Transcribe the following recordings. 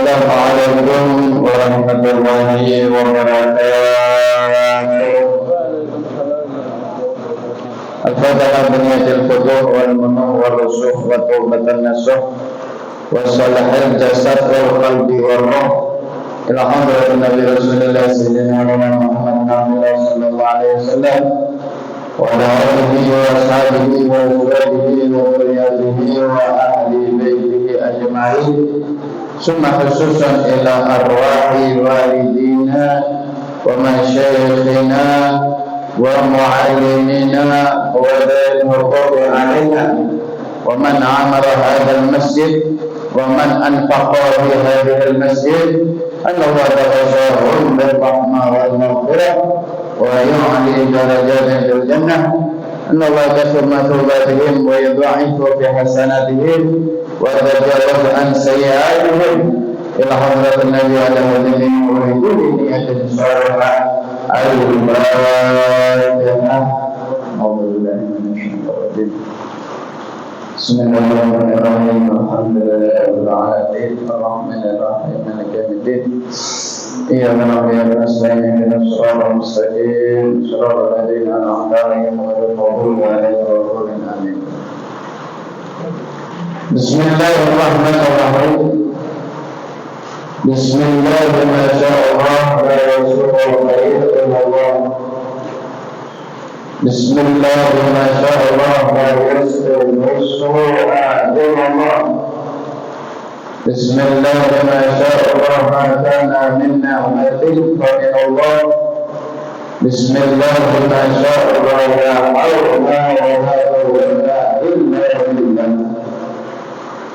Assalamualaikum warahmatullahi wabarakatuh. Al-Fatihah biniyatil futuh wal munuh wal rusuh wa tawbatan nasuh wa salahil jasad wal qalbi wal ruh ila hadratin Nabi Rasulullah Sayyidina Muhammad sallallahu alaihi wasallam wa ala alihi wa ashabihi wa ummatihi wa dhurriyyatihi wa ahli baitihi ajma'in. Summa khususan ila arwahi walidina wa masyayikhina wa muallimina wa dhil huquqi alaina wa man amara hadal masjid wa man anfaqa fi hadal masjid Allah ta'ala bil rahmah wal maghfirah wa yu'li darajatihim fil jannah Allah yaghfir ma thubatihim wa yudha'ifu fi hasanatihim wa yatajawaz an sayyi'atihim ila hadratin nabi ala hadhihi wa kulli niyatin salihah al-fatihah. A'udzubillahi minasyaitonir rajim. Bismillahirrahmanirrahim. Alhamdulillahirabbil alamin arrahmanir rahim maliki yaumiddin. Iyyaka na'budu wa nasta'in ihdinas siratal mustaqim siratal ladzina an'amta 'alaihim ghairil maghdubi 'alaihim waladdallin. Amin. Bismillahirrahmanirrahim. Bismillahirrahmanirrahim. Masyaallah la yasuqu illallah. Bismillahirrahmanirrahim. Masyaallah la yasuqu illallah. Bismillahirrahmanirrahim. Ma kana min ni'matin fa min Allah. Bismillahirrahmanirrahim. La hawla wa la quwwata illa billah.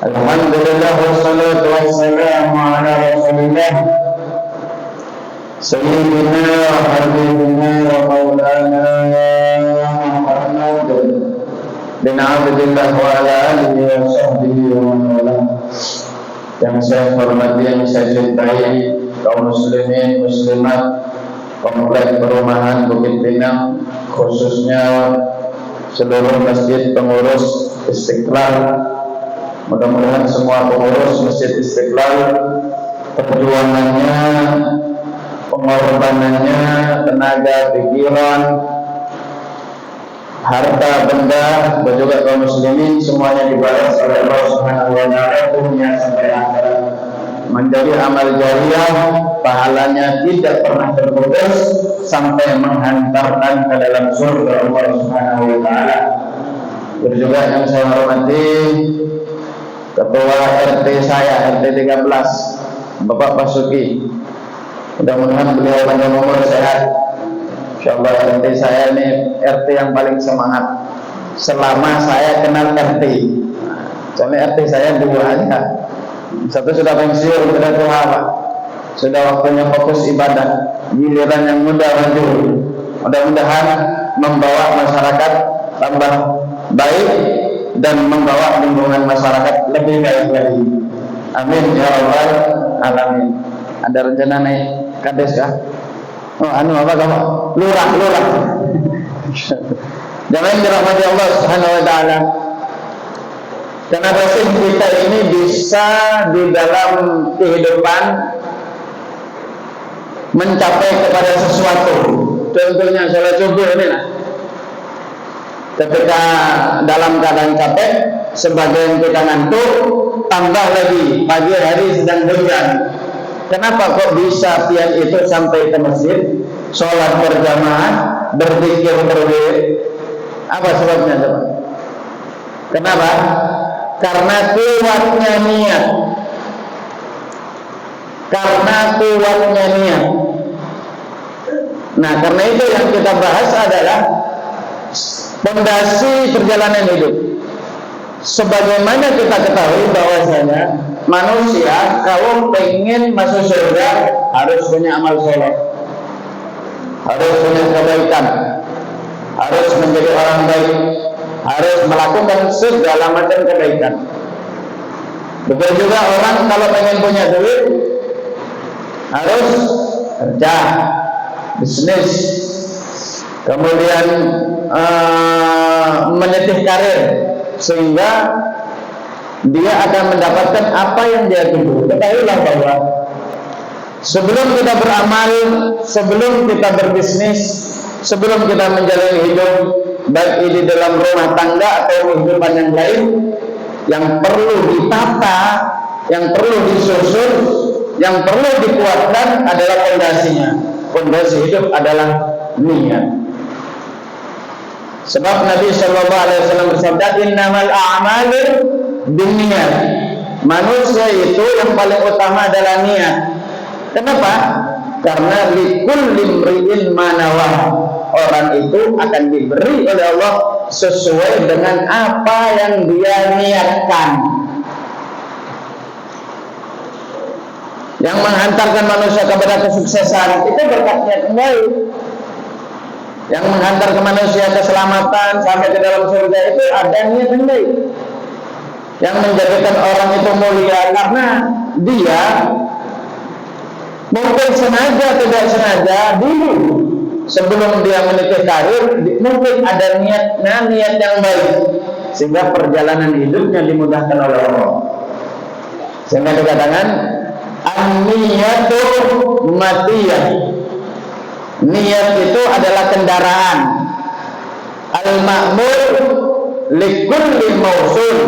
Alhamdulillah wassalatu wassalamu ala Rasulillah Sayyidina wa habibina wa maulana Muhammad bin Abdillah wa ala alihi wa sahbihi wa man wala. Yang saya hormati, yang saya cintai kaum muslimin muslimat komplek perumahan Bukit Pinang, khususnya seluruh masjid pengurus Istiqlal. Mudah-mudahan semua pengurus Masjid Istiqlal perjuangannya, pengorbanannya, tenaga, pikiran, harta benda, dan juga kaum muslimin semuanya dibalas oleh Allah Subhanahu wa taala dunia sampai akhirat. Menjadi amal jariah, pahalanya tidak pernah terputus sampai menghantarkan ke dalam surga Allah Subhanahu wa taala. Juga yang saya hormati Ketua RT saya, RT 13, Bapak Pasuki. Mudah-mudahan beliau panjang umur sehat. Insyaallah RT saya ini RT yang paling semangat selama saya kenal RT. Soalnya RT saya dua aja. Satu sudah pensiun, sudah tua Pak. Sudah waktunya fokus ibadah. Giliran yang muda maju. Mudah-mudahan membawa masyarakat tambah baik dan membawa lingkungan masyarakat lebih baik lagi. Amin ya rabbal alamin. Ada rencana naik kades kah? Oh, apa kamu? Lurah. Jangan dirahmati Allah Subhanahu wa taala. Kenapa sih kita ini bisa di dalam kehidupan mencapai kepada sesuatu? Contohnya salah contoh ini lah. Ketika dalam keadaan capek, sebagian kita ngantuk, tambah lagi pagi hari sedang hujan. Kenapa kok bisa pian itu sampai ke masjid, sholat berjamaah, berzikir berwirid? Apa sebabnya coba? Kenapa? Karena kuatnya niat. Nah, karena itu yang kita bahas adalah fondasi perjalanan hidup. Sebagaimana kita ketahui bahwasanya manusia kalau pengen masuk surga harus punya amal soleh, harus punya kebaikan, harus menjadi orang baik, harus melakukan segala macam kebaikan. Betul juga orang kalau pengen punya duit harus kerja, bisnis, kemudian menitih karir, sehingga dia akan mendapatkan apa yang dia tuju. Ketahuilah bahwa sebelum kita beramal, sebelum kita berbisnis, sebelum kita menjalani hidup, baik di dalam rumah tangga atau kehidupan yang lain, yang perlu ditata, yang perlu disusun, yang perlu dikuatkan adalah fondasinya. Fondasi hidup adalah niat. Sebab Nabi Shallallahu Alaihi Wasallam bersabda, innamal a'malu binniyat. Manusia itu yang paling utama adalah niat. Kenapa? Karena likulli imri'in ma nawah. Orang itu akan diberi oleh Allah sesuai dengan apa yang dia niatkan. Yang menghantarkan manusia kepada kesuksesan itu berkat niat yang baik. Yang menghantar ke manusia keselamatan sampai ke dalam surga itu ada niat yang baik. Yang menjadikan orang itu mulia karena dia mungkin sengaja tidak sengaja dulu sebelum dia meniti karir mungkin ada niat yang baik sehingga perjalanan hidupnya dimudahkan oleh Allah. Sehingga dikatakan an-niyatu matiyah. Niat itu adalah kendaraan. Al-ma'mur likulli mausul,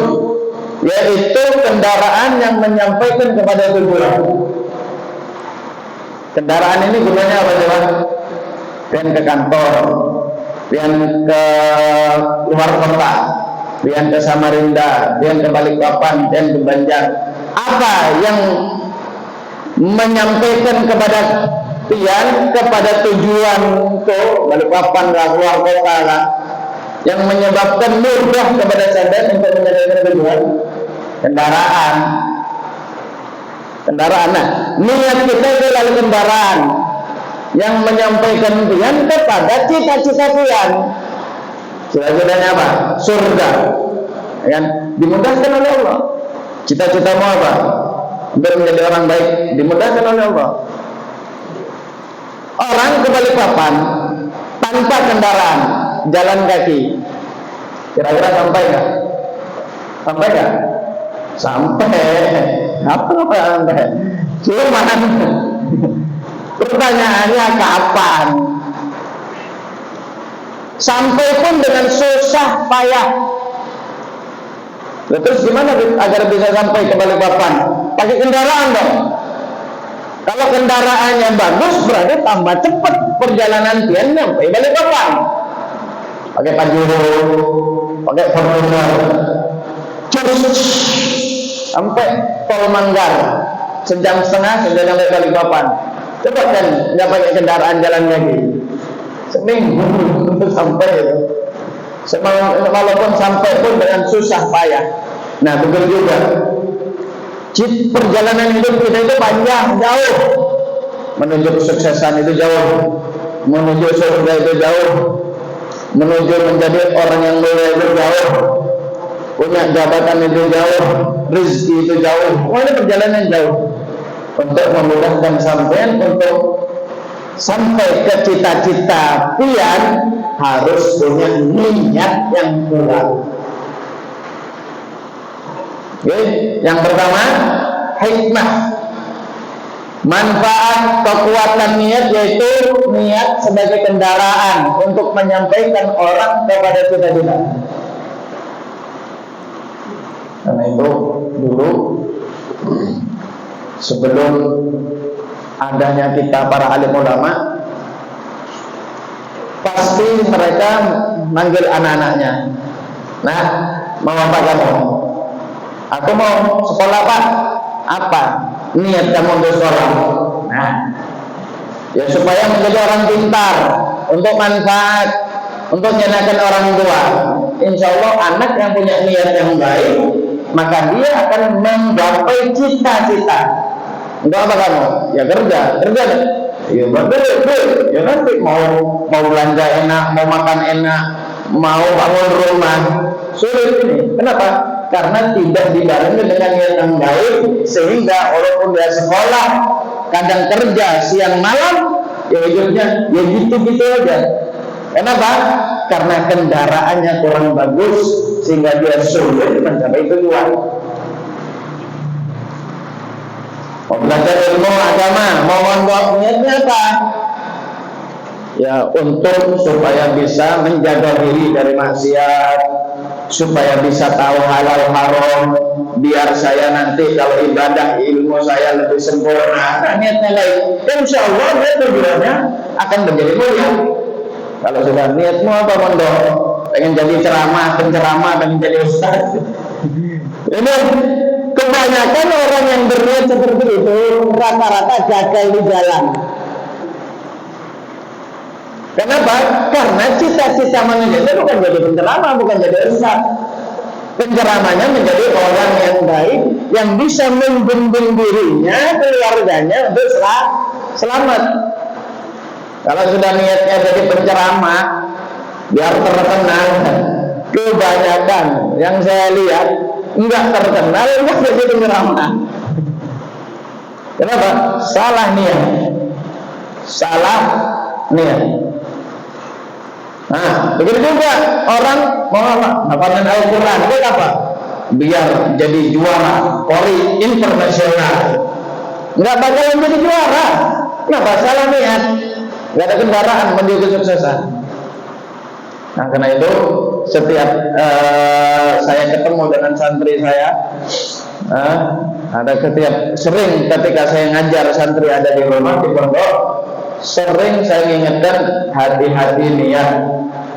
yaitu kendaraan yang menyampaikan kepada tujuan. Kendaraan ini gunanya apa coba? Pian ke kantor, pian ke luar kota, pian ke Samarinda, pian ke Balikpapan, pian ke Banjar. Apa yang menyampaikan kepada pian kepada tujuan ke Balikpapan lah, luar kota lah, yang menyebabkan mudah kepada sadar untuk menyelesaikan tujuan? Kendaraan. Nah, niat kita itu lalu kendaraan yang menyampaikan pian kepada cita-cita pian. Cita-citanya apa? Surga. Kan? Dimudahkan oleh Allah. Cita-citamu apa? Biar menjadi orang baik, dimudahkan oleh Allah. Orang ke Balikpapan tanpa kendaraan, jalan kaki, kira-kira sampai nggak? Sampai nggak? Sampai. Apa sampai? Cuman pertanyaannya kapan? Sampai pun dengan susah payah. Terus gimana agar bisa sampai ke Balikpapan? Pakai kendaraan dong. Kalau kendaraannya bagus berarti tambah cepat perjalanan pian sampai Balikpapan. Pakai Pajero, pakai Fortuner, sampai Tol Manggar sejam setengah sudah sampai Balikpapan. Coba kan nggak pakai kendaraan jalan kaki, seminggu untuk sampai itu. Walaupun sampai pun dengan susah payah. Nah begitu juga perjalanan hidup kita itu panjang, jauh. Menuju kesuksesan itu jauh, menuju surga itu jauh, menuju menjadi orang yang mulia itu jauh, punya jabatan itu jauh, rezeki itu jauh. Ini perjalanan jauh. Untuk memudahkan sampean untuk sampai ke cita-cita pian harus punya niat yang kuat. Oke, yang pertama hikmah. Manfaat kekuatan niat yaitu niat sebagai kendaraan untuk menyampaikan orang kepada cita-cita. Karena itu dulu sebelum adanya kita para alim ulama, pasti mereka manggil anak-anaknya. Nah, mau apa kamu? Aku mau sekolah Pak. Apa? Niat kamu untuk sekolah. Nah, ya supaya menjadi orang pintar, untuk manfaat, untuk menyenangkan orang tua. Insya Allah anak yang punya niat yang baik, maka dia akan menggapai cita-cita. Untuk apa kamu? Ya kerja. Ya betul. Ya nanti mau belanja enak, mau makan enak, mau bangun rumah. Sulit ini. Kenapa? Karena tidak dibarengi dengan niat yang baik, sehingga walaupun dia sekolah, kadang kerja siang malam, ya hidupnya ya gitu-gitu aja. Kenapa? Karena kendaraannya kurang bagus, sehingga dia sulit mencapai tujuan. Mau belajar ilmu agama, mau mondok, niatnya apa? Ya untuk supaya bisa menjaga diri dari maksiat, supaya bisa tahu halal haram, biar saya nanti kalau ibadah ilmu saya lebih sempurna. Nah, niatnya lain, insya Allah dia tujuannya akan menjadi mulia. Kalau sudah niatmu apa mondok, pengen jadi penceramah, pengen jadi ustaz. Ini kebanyakan orang yang berniat seperti itu rata-rata gagal di jalan. Kenapa? Karena cita-cita manusia bukan jadi penceramah, bukan jadi ustaz. Penceramahnya menjadi orang yang baik, yang bisa membimbing dirinya, keluarganya untuk selamat. Kalau sudah niatnya jadi penceramah, biar terkenal, kebanyakan yang saya lihat enggak terkenal, enggak jadi penceramah. Kenapa? Salah niat. Nah, begitu juga orang mau hafalkan Al-Quran, itu apa? Biar jadi juara Polri internasional. Enggak bakalan jadi juara. Kenapa? Salah niat. Enggak ada kendaraan menuju kesuksesan. Nah, karena itu setiap saya ketemu dengan santri saya, sering ketika saya ngajar santri ada di rumah di pondok, sering saya ingatkan hati-hati niat,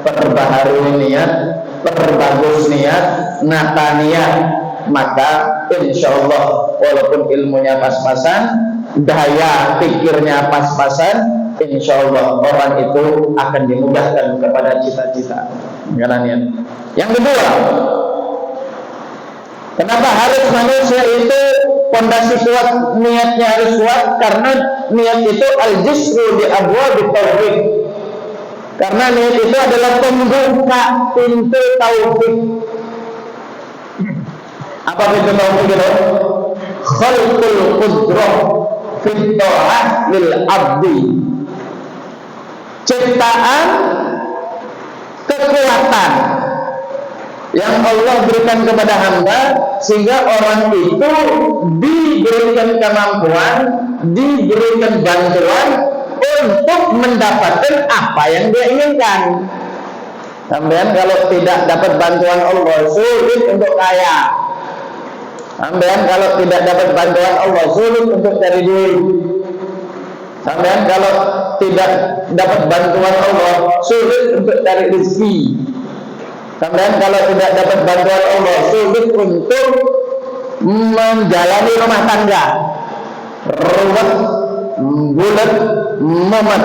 perbaharui niat, perbagus niat, nata niat. Maka insya Allah walaupun ilmunya pas-pasan, daya pikirnya pas-pasan, insya Allah orang itu akan dimudahkan kepada cita-cita. Yang kedua, kenapa harus manusia itu fondasi kuat, niatnya harus kuat? Karena niat itu al-jisru di abwaabit tauhid. Karena niat itu adalah pembuka pintu tauhid. Apa pintu tauhid itu? Khalqul qudrah fit ta'ah lil abdi. Ciptaan kekuatan yang Allah berikan kepada hamba, sehingga orang itu diberikan kemampuan, diberikan bantuan untuk mendapatkan apa yang dia inginkan. Sampean kalau tidak dapat bantuan Allah, sulit untuk kaya. Sampean kalau tidak dapat bantuan Allah, sulit untuk cari duit. Sampean kalau tidak dapat bantuan Allah, sulit untuk cari rezeki. Sampean kalau tidak dapat bantuan Allah, sulit untuk menjalani rumah tangga. Ruwet, bulat, mumet.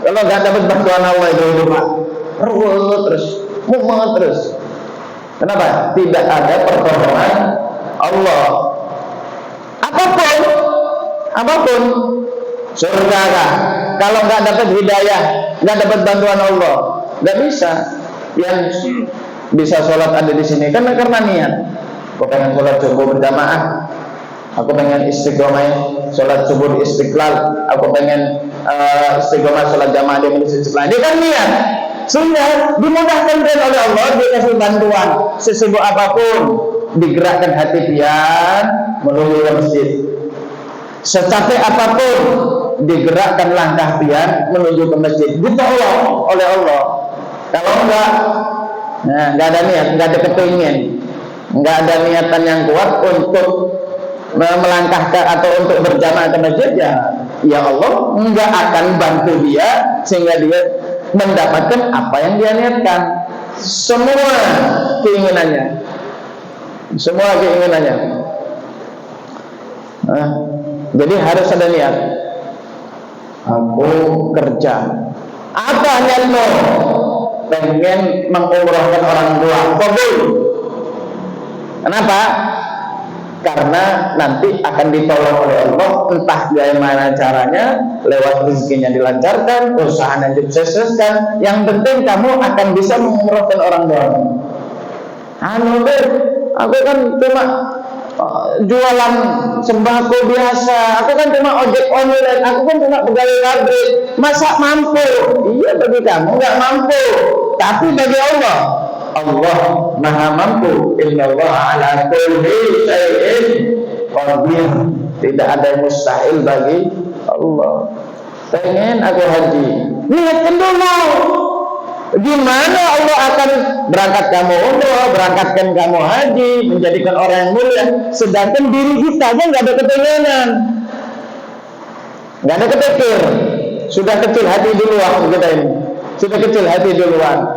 Kalau nggak dapat bantuan Allah itu rumah ruwet terus, mumet terus. Kenapa? Tidak ada pertolongan Allah. Apapun surga kah? Kalau nggak dapat hidayah, nggak dapat bantuan Allah, nggak bisa. Yang bisa sholat ada di sini karena niat. Aku pengen sholat subuh berjamaah, aku pengen istiqomah sholat subuh di Istiqlal, aku pengen istiqomah sholat jamaah di Masjid Istiqlal. Dia kan niat, sehingga dimudahkan oleh Allah, dikasih bantuan sesibuk apapun, digerakkan hati pian menuju ke masjid. Secapek apapun, digerakkan langkah pian menuju ke masjid. Ditolong oleh Allah. Kalau enggak, enggak ada niat, enggak ada kepingin, enggak ada niatan yang kuat untuk melangkah atau untuk berjamaah ke masjid, ya Allah enggak akan bantu dia sehingga dia mendapatkan apa yang dia niatkan. Semua keinginannya. Jadi harus ada niat. Aku kerja. Apa niatmu? Pengen mengumrahkan orang tua. Kabul. Kenapa? Karena nanti akan ditolong oleh Allah, entah bagaimana caranya, lewat rezekinya dilancarkan, usahanya disukseskan. Yang penting kamu akan bisa mengumrahkan orang tua. Aku kan cuma jualan sembako biasa, aku kan cuma ojek online, aku kan cuma pegawai pabrik, masa mampu? Iya, bagi kamu nggak mampu, tapi bagi Allah maha mampu. Innallaha ala kulli syai'in qadir. Tidak ada yang mustahil bagi Allah. Pengen aku haji, niatkan dulu. Gimana Allah akan berangkat kamu umroh, berangkatkan kamu haji, menjadikan orang yang mulia, sedangkan diri kita aja nggak ada kepengenan, nggak ada kepikir. Sudah kecil hati duluan kita ini. Sudah kecil hati duluan.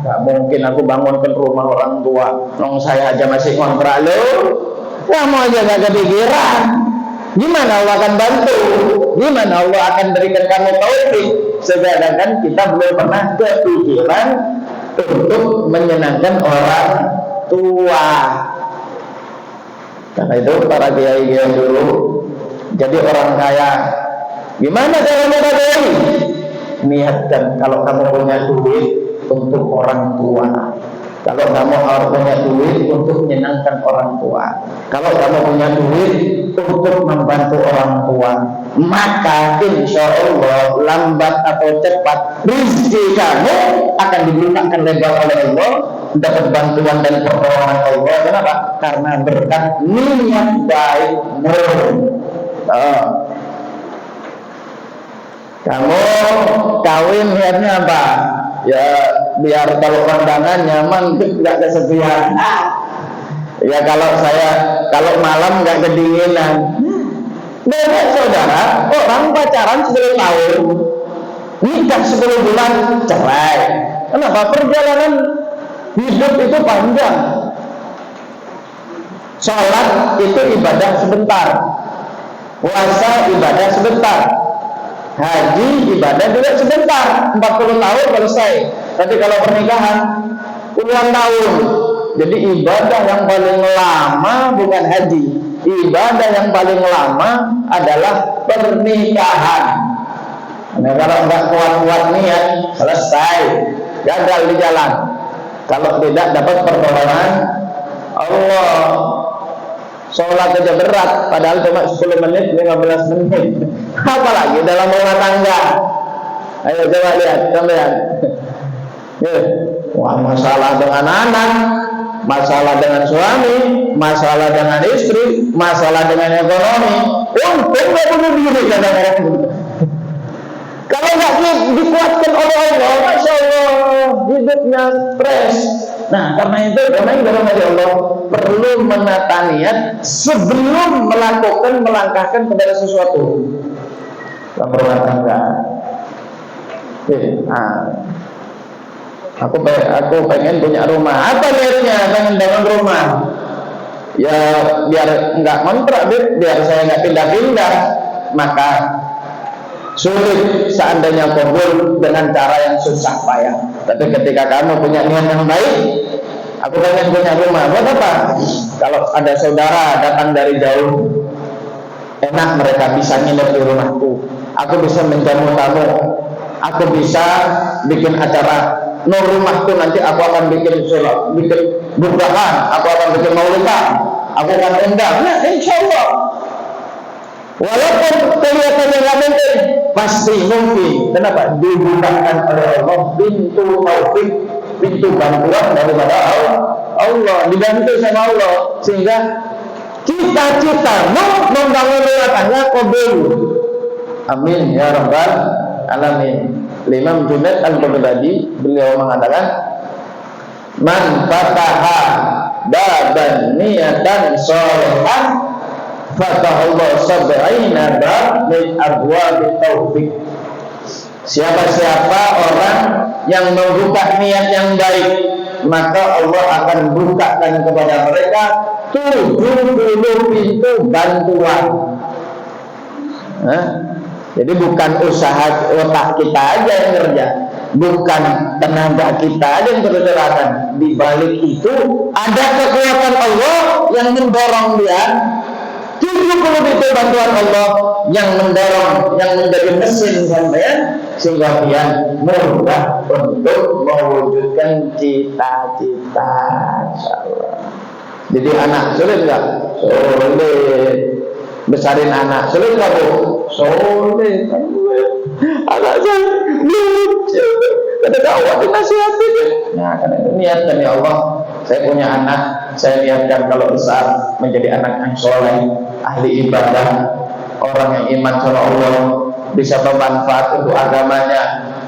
Gak mungkin aku bangunkan rumah orang tua. Nong saya aja masih ngontrak lo. Kamu aja gak kepikiran. Gimana Allah akan bantu? Gimana Allah akan berikan kamu taufik? Sedangkan kita belum pernah kepikiran untuk menyenangkan orang tua. Karena itu para kiai dulu jadi orang kaya. Gimana cara mereka kiai? Niatkan kalau kamu punya duit untuk orang tua, kalau kamu punya duit untuk menyenangkan orang tua, kalau kamu punya duit untuk membantu orang tua, maka insya Allah lambat atau cepat rezeki kamu akan dibukakan lebar oleh Allah, dapat bantuan dan pertolongan Allah. Kenapa? Karena berkat niat baikmu. Kamu kawin niatnya apa? Ya biar kalau kondangan nyaman, tidak kesepian. Ya kalau malam nggak kedinginan. Banyak saudara orang pacaran 10 tahun, nikah 10 bulan cerai. Kenapa? Perjalanan hidup itu panjang. Sholat itu ibadah sebentar, puasa ibadah sebentar, haji ibadah juga sebentar, 40 tahun selesai. Tapi kalau pernikahan puluhan tahun. Jadi ibadah yang paling lama bukan haji. Ibadah yang paling lama adalah pernikahan. Nah, kalau nggak kuat-kuat niat, selesai, gagal di jalan. Kalau tidak dapat pertolongan Allah. Sholat aja berat, padahal cuma 10 menit, 15 menit. Apalagi dalam rumah tangga. Ayo coba lihat, sampean. Wah, masalah dengan anak, masalah dengan suami, masalah dengan istri, masalah dengan ekonomi. Untung nggak bunuh diri kadang-kadang. Kalau nggak dikuatkan oleh Allah, masya Allah, hidupnya stres. Nah, karena itu Allah perlu menata niat sebelum melangkahkan kepada sesuatu dalam rumah tangga. Aku pengen punya rumah. Apa niatnya? Pengen bangun rumah. Ya biar nggak kontrak, biar saya nggak pindah-pindah. Maka sulit seandainya kabul dengan cara yang susah payah. Tapi ketika kamu punya niat yang baik, aku pengen punya rumah. Buat apa? Kalau ada saudara datang dari jauh, enak mereka bisa nginep di rumahku. Aku bisa menjamu tamu. Aku bisa bikin acara. No rumahku nanti aku akan bikin sholat, bikin bukaan, aku akan bikin maulidan, aku akan undang. Nah, insya Allah. Walaupun kelihatannya nggak mungkin, pasti mungkin. Kenapa? Dibukakan oleh Allah pintu taufik, pintu bantuan daripada Allah, dibantu sama Allah, sehingga cita-citamu membangun rumah tangga kabul. Amin ya rabbal alamin. Imam Junaid Al-Baghdadi beliau mengatakan, man fataha baban niyatan sholihan fatahullah sab'ina bab min abwabit taufik. Siapa-siapa orang yang membuka niat yang baik, maka Allah akan bukakan kepada mereka 70 pintu bantuan. Jadi bukan usaha otak kita aja yang kerja, bukan tenaga kita aja yang bergerak. Di balik itu ada kekuatan Allah yang mendorong dia. 70 pintu bantuan Allah yang mendorong, yang menjadi mesin sampean sehingga dia mudah untuk mewujudkan cita-cita. Insyaallah. Jadi anak sulit nggak? Sulit. Besarin anak sulit nggak Bu? Sulit. Anak saya lucu. Ketika Allah dinasihatin. Nah, karena itu niatkan ya Allah. Saya punya anak, saya niatkan kalau besar menjadi anak yang soleh, ahli ibadah, orang yang iman sama Allah, bisa bermanfaat untuk agamanya,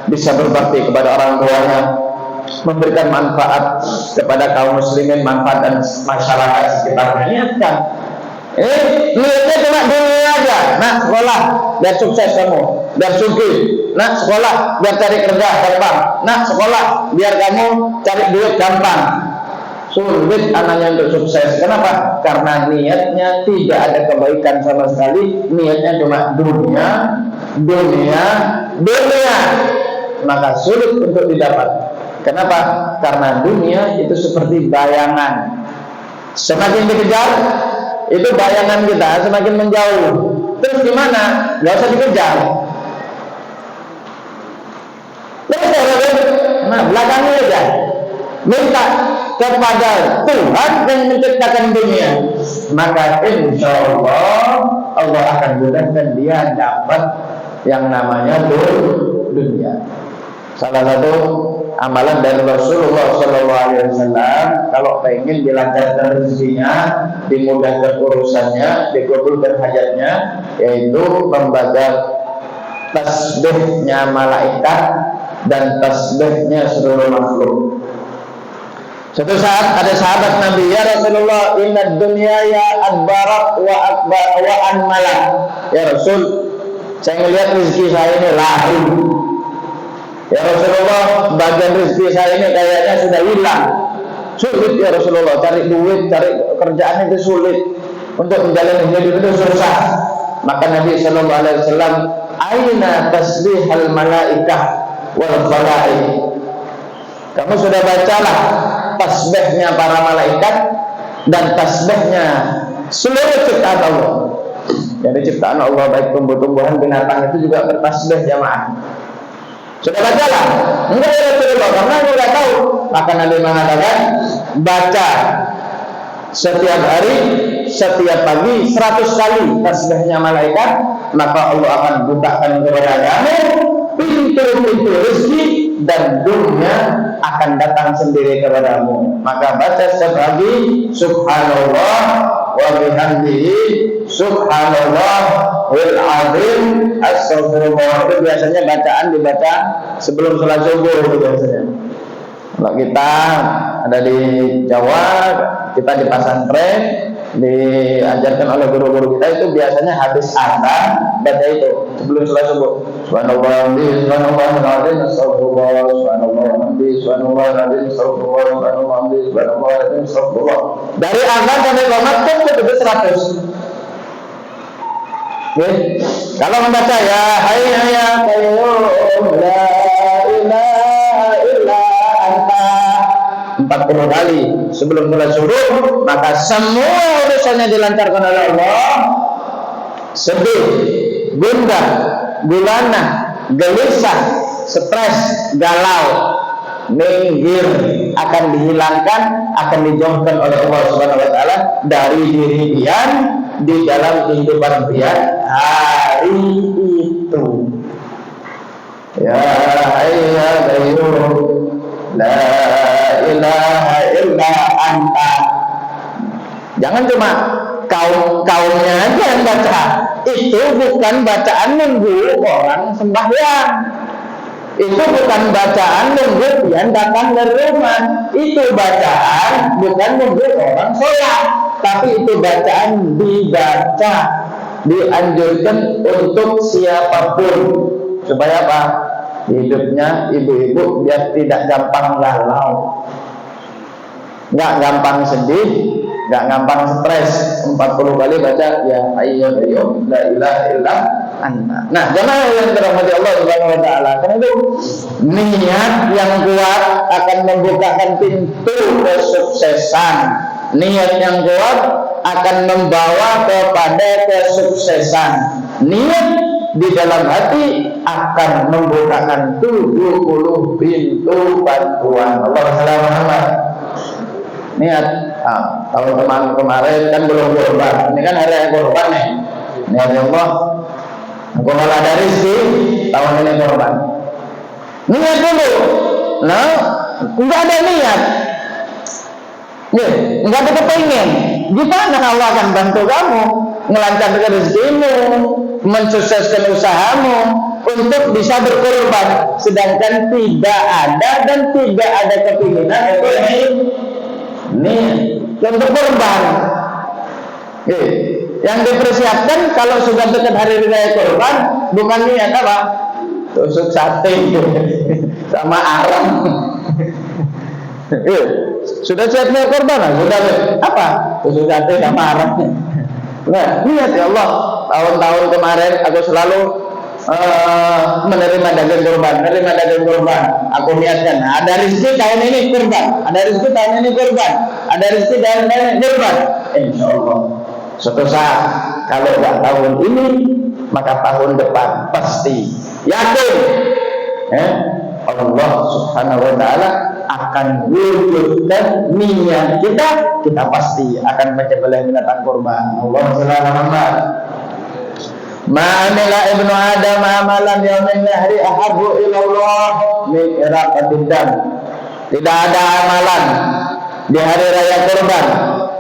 bisa berbakti kepada orang tuanya, memberikan manfaat kepada kaum muslimin, manfaat dan masyarakat sekitarnya. Niatkan. Niatnya cuma dunia aja. Nak sekolah biar sukses kamu, biar sugih. Nak sekolah biar cari kerja gampang. Nak sekolah biar kamu cari duit gampang. Sulit anaknya untuk sukses. Kenapa? Karena niatnya tidak ada kebaikan sama sekali. Niatnya cuma dunia. Maka sulit untuk didapat. Kenapa? Karena dunia itu seperti bayangan. Semakin dikejar, itu bayangan kita semakin menjauh. Terus gimana? Gak usah dikejar. Nah, belakangnya aja. Minta kepada Tuhan yang menciptakan dunia, maka insya Allah akan mudahkan dia dapat yang namanya dunia. Salah satu amalan dari Rasulullah SAW, kalau pengen dilancarkan rezekinya, dimudahkan urusannya, dikabulkan hajatnya, yaitu membaca tasbihnya malaikat dan tasbihnya seluruh makhluk. Suatu saat ada sahabat Nabi, ya Rasulullah, inna dunya ya adbarat wa akbar wa anmalah. Ya Rasul, saya melihat rezeki saya ini lari. Ya Rasulullah, bagian rezeki saya ini kayaknya sudah hilang. Sulit ya Rasulullah, cari duit, cari kerjaan itu sulit. Untuk menjalani hidup itu susah. Maka Nabi SAW, aina tasbihal malaikah wal khalaik. Kamu sudah bacalah tasbihnya para malaikat dan tasbihnya seluruh ciptaan Allah. Jadi ciptaan Allah baik tumbuh-tumbuhan, binatang itu juga bertasbih jamaah. Sudah bacalah? Enggak ya Rasulullah, karena aku tidak tahu. Maka Nabi mengatakan, baca setiap hari, setiap pagi 100 kali tasbihnya malaikat, maka Allah akan bukakan kepada kamu pintu-pintu rezeki dan dunia akan datang sendiri kepadamu. Maka baca setiap pagi, subhanallah wa bihamdihi, subhanallah wal azim, astagfirullah. Itu biasanya bacaan dibaca sebelum sholat subuh itu biasanya. Kalau kita ada di Jawa, kita di pesantren, diajarkan oleh guru-guru kita, itu biasanya habis azan baca itu sebelum sholat subuh. Subhanallah, subhanallah, astagfirullah, subhanallah, subhanallah, astagfirullah, subhanallah. Dari azan sampai qomat itu 100. Kalau membaca ya hayya ya qayyum la ilaha illa anta 40 kali sebelum sholat subuh, maka semua urusannya dilancarkan oleh Allah. Sedih, gundah, gulana, gelisah, stres, galau, minggir akan dihilangkan, akan dijauhkan oleh Allah Subhanahu wa taala dari diri pian di dalam kehidupan pian hari itu. Ya hayya qayyum la ilaha illa anta. Jangan cuma kaumnya aja yang baca. Itu bukan bacaan nunggu orang sembahyang. Itu bukan bacaan nunggu yang datang dari rumah. Itu bacaan bukan nunggu orang sholat, tapi itu bacaan dibaca, dianjurkan untuk siapapun. Supaya apa? Hidupnya ibu-ibu biar tidak gampang galau, nggak gampang sedih, nggak gampang stres. 40 kali baca ya hayya qayyum la ilaha illa anta. Nah, jemaah yang dirahmati Allah Subhanahu wa taala, karena itu niat yang kuat akan membukakan pintu kesuksesan. Niat yang kuat akan membawa kepada kesuksesan. Niat di dalam hati akan membukakan 70 pintu bantuan. Allah Muhammad. Niat tahun kemarin kan belum kurban. Ini kan hari kurban nih. Niat Allah, aku malah dari rezeki tahun ini kurban. Niat dulu. Nah, enggak ada niat. Enggak ada kepengen. Gimana Allah akan bantu kamu? melancarkan rezekimu, mensukseskan usahamu untuk bisa berkorban, sedangkan tidak ada dan tidak ada keinginan ini untuk korban. Yang dipersiapkan kalau sudah dekat hari raya korban, bukan niat apa? Tusuk sate sama arang. Sudah siapnya korban lah, sudah apa? Tusuk sate sama arang. Nah, niat ya Allah, tahun-tahun kemarin aku selalu menerima daging korban. Aku niatkan, ada rezeki tahun ini korban, ada rezeki tahun ini korban, ada rezeki tahun ini korban. Insya Allah, suatu saat kalau nggak tahun ini, maka tahun depan pasti yakin. Allah Subhanahu Wa Taala akan wujudkan niat kita pasti akan menyembelih binatang kurban. Allah Subhanahu Ma'amila ibnu Adam amalan yaumin nahri ahabbu ilallah min iraqatid dam. Tidak ada amalan di hari raya kurban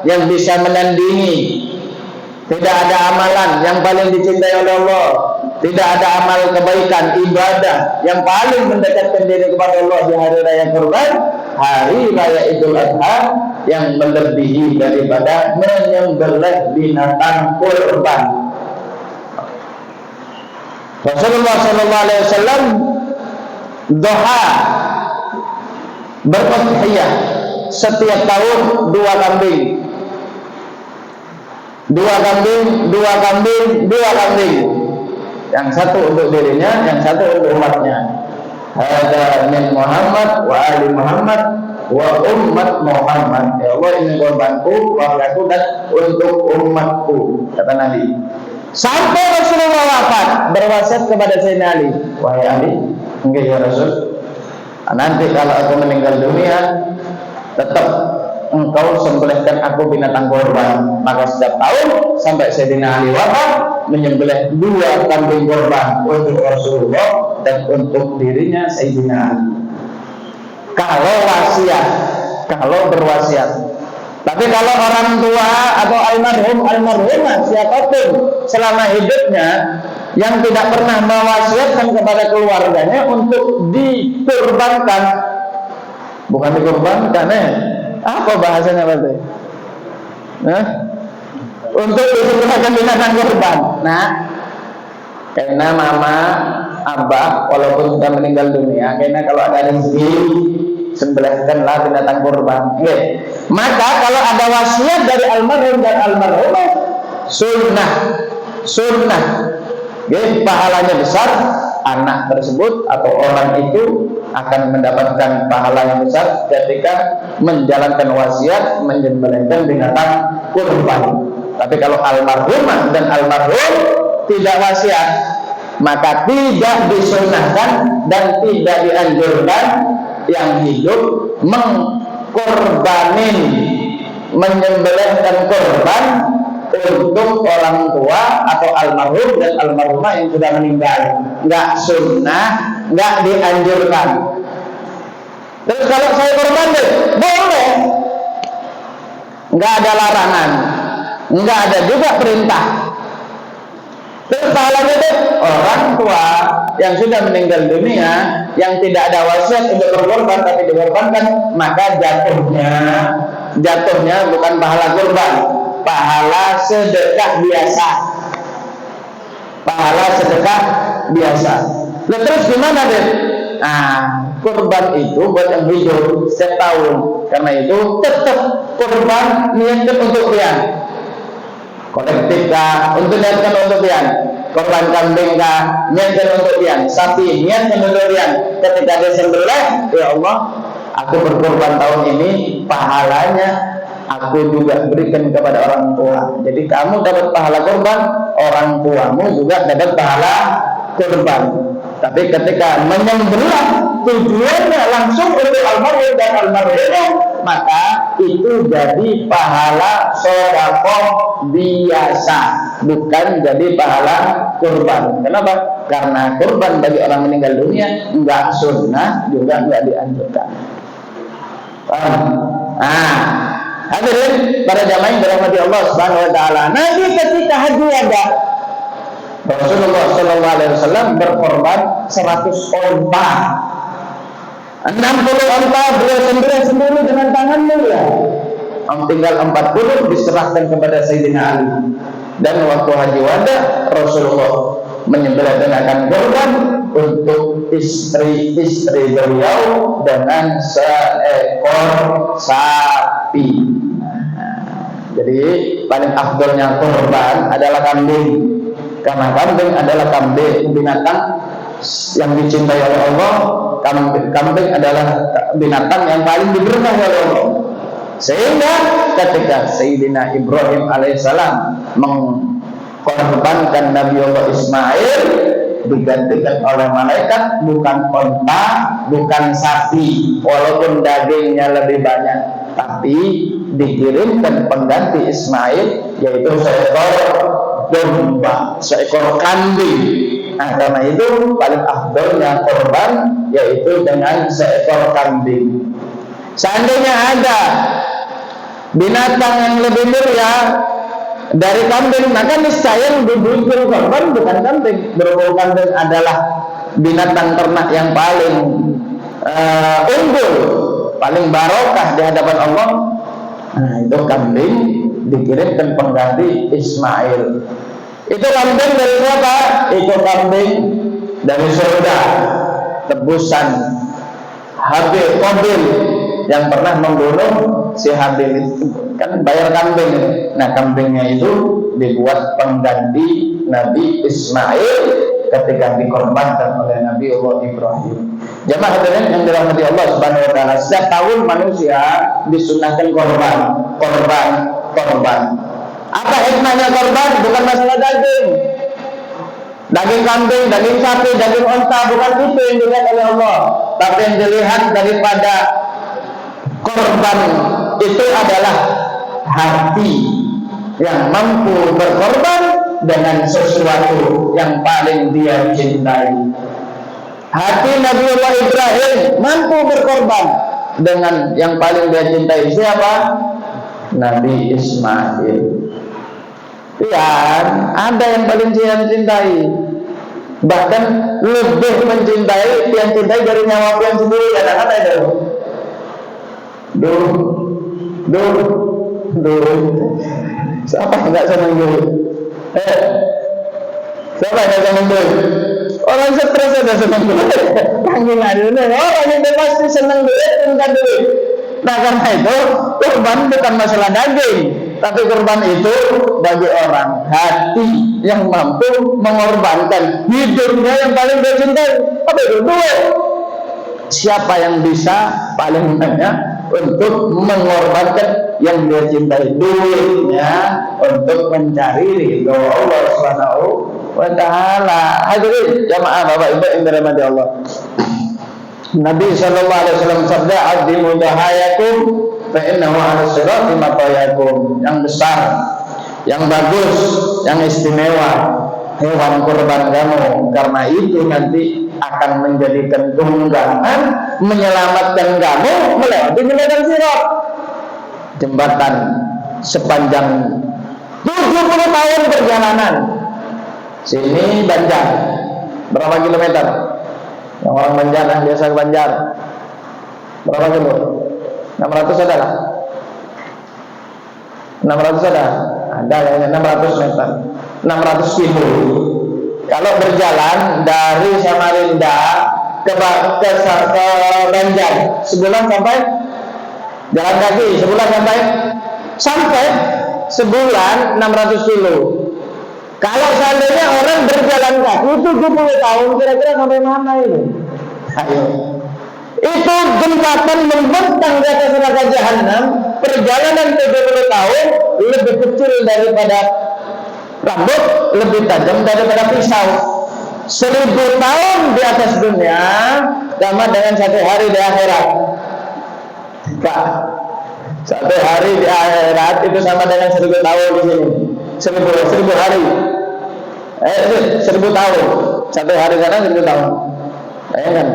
yang bisa menandingi. Tidak ada amalan yang paling dicintai oleh Allah. Tidak ada amal kebaikan, ibadah yang paling mendekatkan diri kepada Allah di hari raya kurban, hari raya Idul Adha, yang melebihi daripada menyembelih binatang kurban. Rasulullah sallallahu alaihi wasallam duha berudhiyah setiap tahun 2 kambing. 2 kambing. Yang satu untuk dirinya, yang satu untuk umatnya. Hadza min Muhammad wa ali Muhammad wa ummat Muhammad. Ya Allah, ini korbanku, wahyaku dan untuk umatku, kata Nabi. Sampai Rasulullah wafat, berwasiat kepada Sayyidina Ali, wahai Ali, enggak ya Rasul, nanti kalau aku meninggal dunia, tetap engkau sembelihkan aku binatang korban. Maka setiap tahun sampai Sayyidina Ali wafat, menyembelih 2 kambing korban untuk Rasulullah dan untuk dirinya Sayyidina Ali. Kalau wasiat, kalau berwasiat. Tapi kalau orang tua atau almarhumah siapapun selama hidupnya yang tidak pernah mewasiatkan kepada keluarganya untuk dikurbankan, bukan dikurbankan, apa bahasanya berarti? Untuk disembelihkan binatang kurban. Nah, karena mama, abah, walaupun sudah meninggal dunia, karena kalau ada rezeki, sembelihkanlah binatang kurban. Maka kalau ada wasiat dari almarhum dan almarhumah, sunnah, pahalanya besar. Anak tersebut atau orang itu akan mendapatkan pahala yang besar ketika menjalankan wasiat menyembelihkan binatang kurban. Tapi kalau almarhumah dan almarhum tidak wasiat, maka tidak disunnahkan dan tidak dianjurkan yang hidup menyembelihkan kurban untuk orang tua atau almarhum dan almarhumah yang sudah meninggal. Enggak sunnah, enggak dianjurkan. Terus kalau saya kurban boleh, enggak ada larangan, enggak ada juga perintah. Terus pahalanya itu orang tua yang sudah meninggal dunia, yang tidak ada wasiat untuk berkorban tapi dikorbankan, maka jatuhnya bukan pahala kurban, pahala sedekah biasa. Nah, terus gimana deh? Kurban itu buat yang hidup setiap tahun. Karena itu tetap kurban niatkan untuk pian. Kolektif kah? Untuk niatkan untuk pian. Korban kambing kah? Niatkan untuk pian. Sapi niatkan untuk pian. Ketika dia sembelih, ya Allah, aku berkorban tahun ini, pahalanya aku juga berikan kepada orang tua. Jadi kamu dapat pahala kurban, orang tuamu juga dapat pahala kurban. Tapi ketika menyembelih tujuannya langsung untuk almarhum dan almarhumah, maka itu jadi pahala sedekah biasa, bukan jadi pahala kurban. Kenapa? Karena kurban bagi orang meninggal dunia enggak sunnah juga enggak dianjurkan. Hadirin para jamaah yang dirahmati Allah Subhanahu wa taala. Nabi ketika haji wada, Rasulullah sallallahu alaihi wasallam berkorban 100 onta. 60 onta beliau sendiri dengan tangannya ya. Tinggal 40 diserahkan kepada Sayyidina Ali. Dan waktu haji wada Rasulullah menyembelihkan korban untuk istri-istri beliau dengan seekor sapi. Jadi paling afdolnya korban adalah kambing, karena kambing adalah binatang yang dicintai oleh Allah. Kambing adalah binatang yang paling diberkahi oleh Allah. Sehingga ketika Sayyidina Ibrahim alaihissalam mengkorbankan Nabi Allah Ismail, digantikan oleh malaikat bukan onta, bukan sapi, walaupun dagingnya lebih banyak, tapi dikirimkan pengganti Ismail, yaitu seekor domba, seekor kambing. Nah, karena itu paling afdolnya korban yaitu dengan seekor kambing. Seandainya ada binatang yang lebih mulia dari kambing, maka niscaya yang diberikan korban bukan kambing. Berhubung kambing adalah binatang ternak yang paling unggul, paling barokah di hadapan Allah. Nah, itu kambing dikirimkan pengganti Ismail. Itu kambing dari siapa? Itu kambing dari surga, tebusan Qabil yang pernah membunuh si Habil itu, kan bayar kambing. Nah, kambingnya itu dibuat pengganti Nabi Ismail ketika dikorbankan oleh Nabi Allah Ibrahim. Jemaah hadirin yang dirahmati Allah Subhanahu wa taala, setiap tahun manusia disunahkan korban. Apa hikmahnya korban? Bukan masalah daging kambing, daging sapi, daging onta, bukan itu yang dilihat oleh Allah. Tapi yang dilihat daripada korban itu adalah hati yang mampu berkorban dengan sesuatu yang paling dia cintai. Hati Nabi Allah Ibrahim mampu berkorban dengan yang paling dia cintai. Siapa? Nabi Ismail. Ya, ada yang paling dia cintai, bahkan lebih mencintai yang cintai dari nyawa yang sendiri. Ada itu. Siapa yang nggak senang dulu? Siapa yang nggak senang dulu? Orang stres ada senang dulu. Orang yang pasti senang dulu, tinggal dulu. Nah, karena itu kurban bukan masalah daging, tapi kurban itu bagi orang hati yang mampu mengorbankan hidupnya yang paling dia cintai. Apa itu? Duit. Siapa yang bisa paling banyak untuk mengorbankan yang dia cintai? Duitnya untuk mencari ridho Allah Subhanahu wa taala. Hadirin jamaah Bapak Ibu yang dirahmati Allah. Nabi sallallahu alaihi wasallam sabda, "Azimu dahayakum fa innahu 'ala sirati matayakum." Yang besar, yang bagus, yang istimewa hewan kurban kamu, karena itu nanti akan menjadikan tunggangan menyelamatkan kamu melewati jembatan Sirat, jembatan sepanjang 70 tahun perjalanan. Sini Banjar, berapa kilometer? Yang orang Banjar yang biasa ke Banjar, berapa kilo? 600 ada lah. 600 ada? Ada yang 600 meter, 600 kilo. Kalau berjalan dari Samarinda ke Banjar sebulan sampai jalan kaki sebulan sampai sebulan 600 kilo. Kalau seandainya orang berjalan kaki 70 tahun, kira-kira sampai mana ini? Ayo. Itu jembatan membentang di atas neraka jahanam, perjalanan 70 tahun lebih kecil daripada rambut, lebih tajam daripada pisau. 1000 tahun di atas dunia sama dengan 1 hari di akhirat. Pak, 1 hari di akhirat itu sama dengan 1000 tahun di sini. 1000 hari. 1000 tahun. 1 hari sana 1000 tahun. Bayangkan.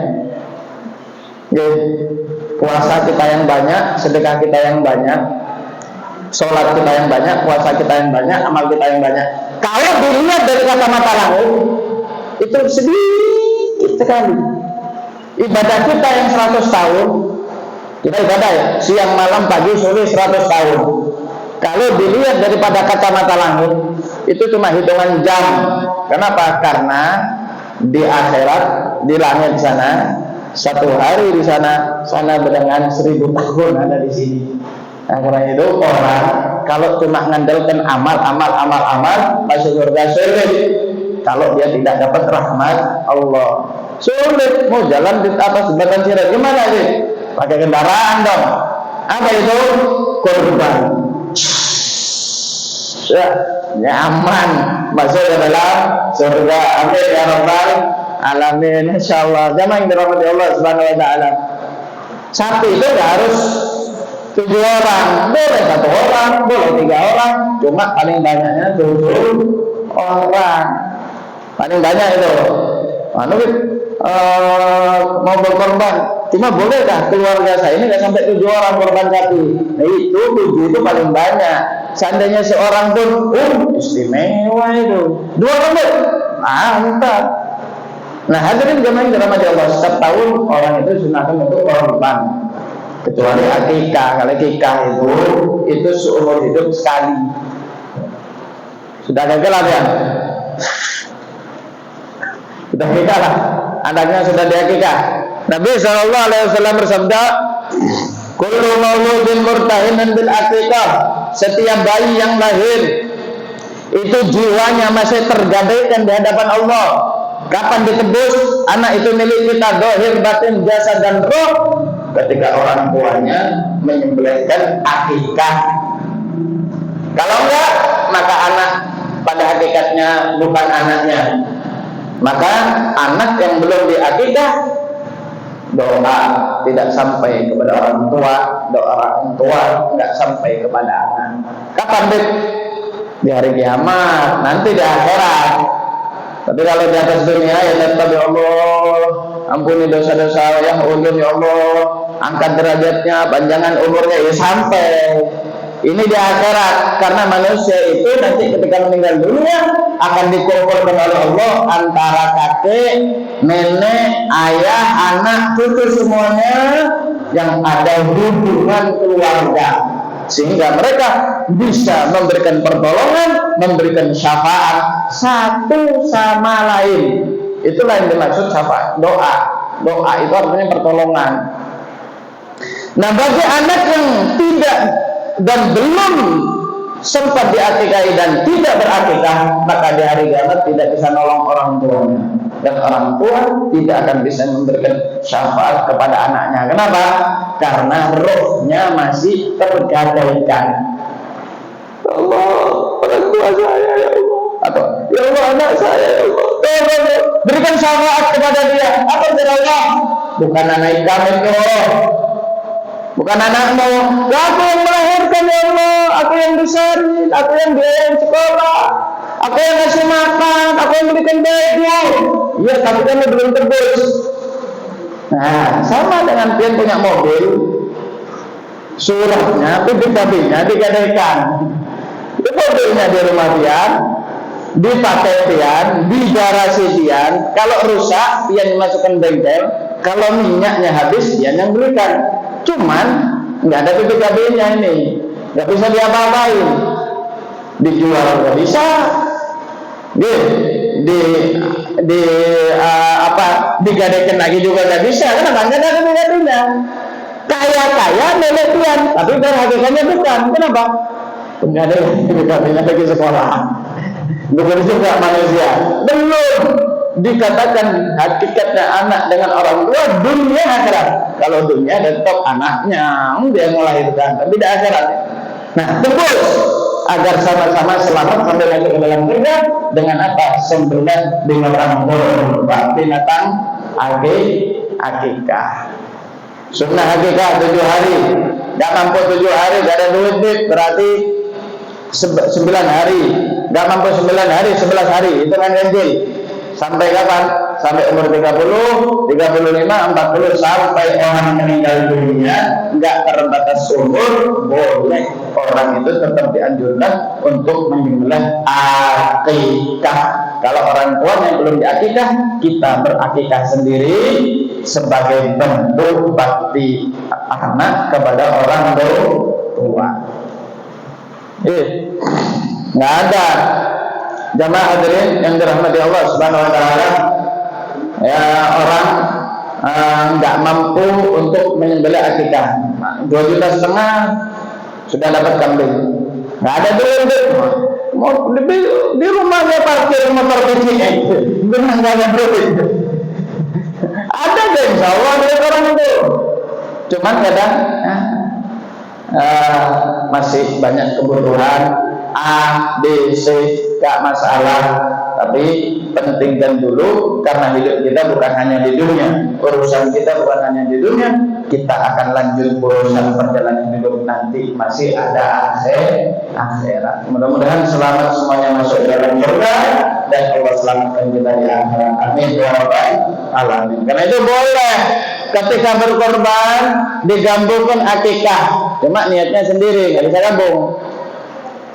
Puasa kita yang banyak, sedekah kita yang banyak, sholat kita yang banyak, puasa kita yang banyak, amal kita yang banyak. Kalau dilihat dari kacamata langit, itu sedikit sekali. Ibadah kita yang 100 tahun, kita ibadah ya, siang, malam, pagi, sore 100 tahun. Kalau dilihat daripada kacamata langit, itu cuma hitungan jam. Kenapa? Karena di akhirat, di langit sana, 1 hari di sana dengan 1000 tahun ada di sini. Nah, karena itu orang kalau cuma ngandalkan amal masuk surga sulit. Kalau dia tidak dapat rahmat Allah, sulit. Mau jalan di atas jembatan Sirat gimana sih? Pakai kendaraan dong. Apa itu? Korban. Ya, nyaman masuk ke dalam surga. Amin ya rabbal alamin. Insyaallah. Jamaah yang dirahmati Allah Subhanahu wa taala. Sapi itu tidak harus 7 orang, boleh 1 orang, boleh 3 orang, cuma paling banyaknya 7 orang. Paling banyak itu. Mau berkorban, cuma bolehkah keluarga saya ini nggak sampai 7 orang korban sapi? Nah, itu 7 itu paling banyak. Seandainya seorang pun, istimewa itu. 2 orang, mantap. Nah, hadirin jemaah yang dirahmati Allah, setiap tahun orang itu sunahkan untuk korban, kecuali akikah. Kalau akikah itu seumur hidup sekali. Sudah gagal ya? Sudah akikah lah. Anaknya sudah diakikah. Nabi SAW bersabda, kullu mauludin murtahinan bil akikah. Setiap bayi yang lahir itu jiwanya masih tergadaikan di hadapan Allah. Kapan ditebus? Anak itu milik kita, zahir, batin, jasad dan roh. Ketika orang tuanya menyembelihkan akikah. Kalau enggak, maka anak pada hakikatnya bukan anaknya. Maka anak yang belum diakikah, doa tidak sampai kepada orang tua, doa orang tua enggak sampai kepada anak. Kapan di hari kiamat, nanti di akhirat. Tapi kalau di atas dunia ya tetap ya Allah, ampuni dosa-dosa yang ulun ya Allah, angkat derajatnya, panjangan umurnya ya sampai. Ini di akhirat, karena manusia itu nanti ketika meninggal dunia akan dikumpulkan oleh Allah antara kakek, nenek, ayah, anak, cucu semuanya yang ada hubungan keluarga, sehingga mereka bisa memberikan pertolongan, memberikan syafaat satu sama lain. Itulah yang dimaksud syafaat. Doa itu artinya pertolongan. Nah, bagi anak yang tidak dan belum sempat diakikahi dan tidak berakikah, maka di hari kiamat tidak bisa nolong orang tuanya, dan orang tua tidak akan bisa memberikan syafaat kepada anaknya. Kenapa? Karena rohnya masih tergadaikan. Allah, orang tua saya ya Allah, atau ya Allah anak saya ya Allah, berikan syafaat kepada dia. Apa kata Allah? Bukan anak kami ya Allah, bukan anakmu. Aku yang melahirkan ya Allah, aku yang besarin, aku yang biayain sekolah, aku yang ngasih makan, aku yang berikan baju. Iya, tapi kamu belum tebus. Nah, sama dengan pian punya mobil, suratnya, PPKB-nya digadaikan. Itu mobilnya di rumah pian, dipakai pian, di garasi pian. Kalau rusak, pian dimasukkan bengkel. Kalau minyaknya habis, pian yang belikan. Cuman nggak ada PPKB-nya ini, nggak bisa diapa-apain, dijual nggak bisa, digadaikan lagi juga nggak bisa, karena nggak ada PPKB-nya. Kaya milik Tuhan, tapi dari hakikatnya bukan. Kenapa? Nggak ada PPKB-nya bagi sekolah. Bukan juga manusia. Belum dikatakan hakikatnya anak dengan orang tua dunia akhirat. Kalau dunia tetap anaknya, dia melahirkan, tapi di akhirat. Nah, tebus agar sama-sama selamat sampai masuk ke dalam surga dengan apa? Sembelih binatang kurban, binatang akikah. Sunnah akikah 7 hari. Gak mampu 7 hari, gak ada duit, berarti 9 hari. Gak mampu 9 hari, 11 hari. Itu kan ganjil. Sampai kapan? sampai umur 30, 35, 40 sampai orang meninggal dunia, nggak terbatas umur, boleh orang itu tetap dianjurkan untuk menyembelih akikah. Kalau orang tua yang belum diakikah, kita berakikah sendiri sebagai bentuk bakti anak kepada orang tua. Nggak ada jamaah hadirin yang dirahmati Allah Subhanahu wa taala, ya, orang nggak mampu untuk menyembelih akikah, 2,5 juta sudah dapat kambing, nggak ada duit, mau di rumahnya parkir motor kecil, benar nggak ada duit. Ada deh, insya Allah ada orang itu, cuman kadang masih banyak kebutuhan A, B, C, gak masalah, tapi pentingkan dulu, karena hidup kita bukan hanya di dunia, urusan kita bukan hanya di dunia, kita akan lanjut urusan perjalanan hidup nanti, masih ada akhirat. Mudah-mudahan selamat semuanya masuk dalam surga dan Allah selamatkan kita di akhirat. Amin ya rabbal alamin. Karena itu boleh ketika berkorban digabungkan akikah, cuma niatnya sendiri, nggak bisa gabung.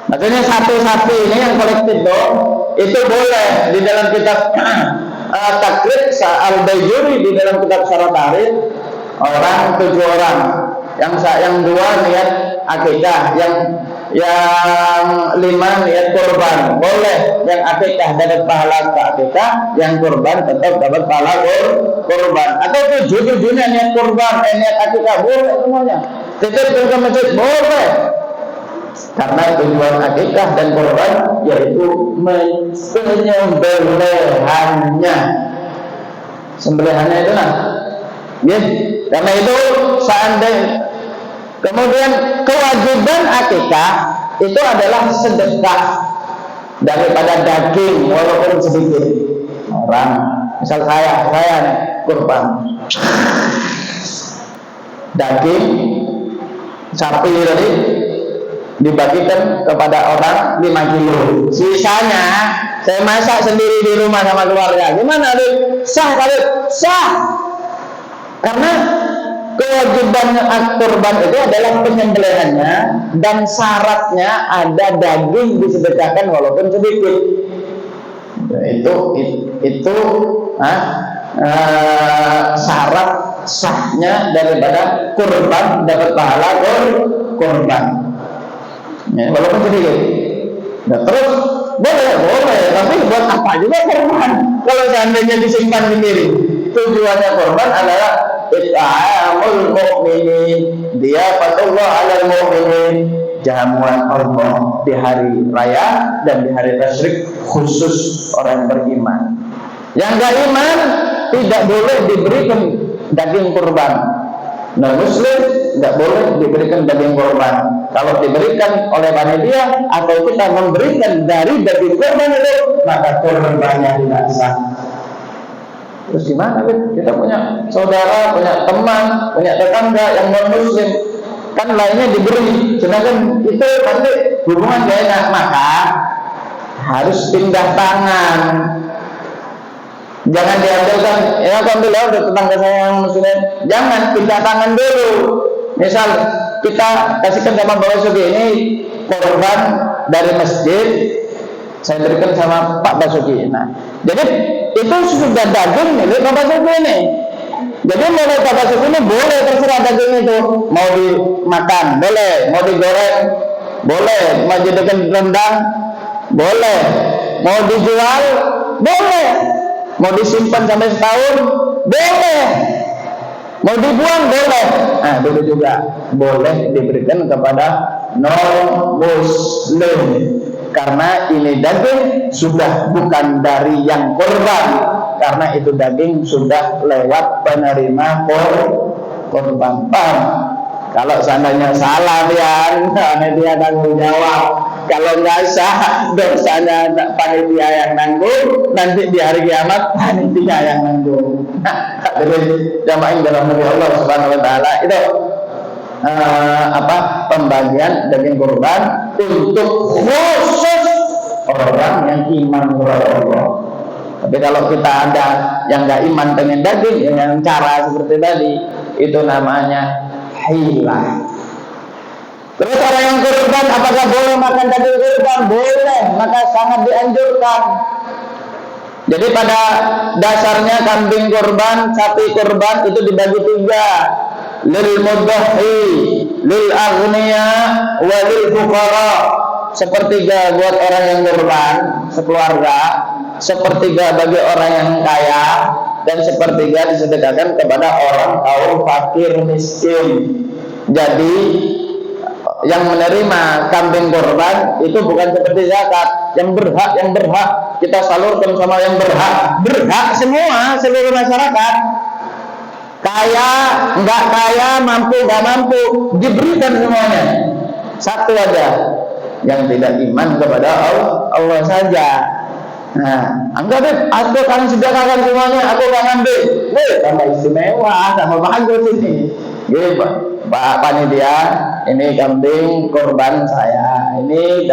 Maksudnya satu-satu ini yang kolektif dong, itu boleh di dalam kitab takrib al-Baijuri, di dalam kitab syarat tarikh, orang 7 orang, yang 2 niat akikah, yang 5 niat kurban, boleh. Yang akikah dapat pahala akikah, yang kurban tetap dapat pahala kurban. Atau 7-7-nya niat kurban, niat akikah, boleh semuanya. Titip ke masjid boleh. Karena tujuan akikah dan kurban yaitu penyembelihannya. Sembelihannya itu lah. Ya. Karena itu seandainya kemudian kewajiban akikah itu adalah sedekah daripada daging walaupun sedikit. Orang misal saya nih kurban daging sapi tadi dibagikan kepada orang 5 kilo. Sisanya saya masak sendiri di rumah sama keluarga. Gimana deh? Sah kali? Sah. Karena kewajiban kurban itu adalah penyembelihannya dan syaratnya ada daging disedekahkan walaupun sedikit. Itu syarat sahnya daripada kurban dapat pahala kurban. Ya, walaupun sedikit. Nah, terus boleh, tapi buat apa juga kurban? Kalau seandainya disimpan sendiri, tujuannya kurban adalah it'amul mu'minin, dia patullah 'alal mu'minin, jamuan Allah di hari raya dan di hari tasyrik khusus orang beriman. Yang enggak iman tidak boleh diberikan daging kurban. Non-muslim tidak boleh diberikan daging kurban. Kalau diberikan oleh panitia atau kita memberikan dari daging kurban itu, maka kurbannya tidak sah. Terus gimana? Kita punya saudara, punya teman, punya tetangga yang non-muslim, kan lainnya diberi, sedangkan itu nanti hubungan gak enak, maka harus pindah tangan. Jangan diambilkan, ya alhamdulillah udah tetangga saya yang muslim, jangan pindah tangan dulu. Misal kita kasihkan sama Bapak Basuki ini korban dari masjid, saya berikan sama Pak Basuki. Nah, jadi itu sudah daging milik Pak Basuki ini. Jadi mulai Pak Basuki ini boleh terserah daging itu, mau dimakan boleh, mau digoreng boleh, mau jadikan rendang boleh, mau dijual boleh, mau disimpan sampai setahun boleh, mau dibuang boleh. Nah, dulu juga boleh diberikan kepada non-muslim, karena ini daging sudah bukan dari yang korban, karena itu daging sudah lewat penerima korban. Kalau seandainya salah dia tanggung jawab. Kalau nggak sah, dosanya panitia yang nanggung. Nanti di hari kiamat panitia yang nanggung. Jadi jamaah yang dirahmati Allah Subhanahu Wa Taala, itu pembagian daging kurban untuk khusus orang yang iman kepada Allah. Tapi kalau kita ada yang nggak iman pengen daging, dengan cara seperti tadi, itu namanya hilah. Terus orang yang kurban, apakah boleh makan daging kurban? Boleh, maka sangat dianjurkan. Jadi pada dasarnya kambing kurban, sapi kurban itu dibagi 3. Lil mudhi, lil aghniya, wa lil fuqara. Sepertiga buat orang yang kurban sekeluarga, sepertiga bagi orang yang kaya, dan sepertiga disedekahkan kepada orang kaum fakir miskin. Jadi yang menerima kambing kurban itu bukan seperti zakat yang berhak kita salurkan sama yang berhak semua seluruh masyarakat, kaya nggak kaya, mampu nggak mampu, diberikan semuanya. Satu aja yang tidak iman kepada Allah saja. Nah, anggap aku akan sedekahkan semuanya, aku nggak ngambil, tambah istimewa, tambah bagus ini. Jadi Pak panitia, ini kambing kurban saya, ini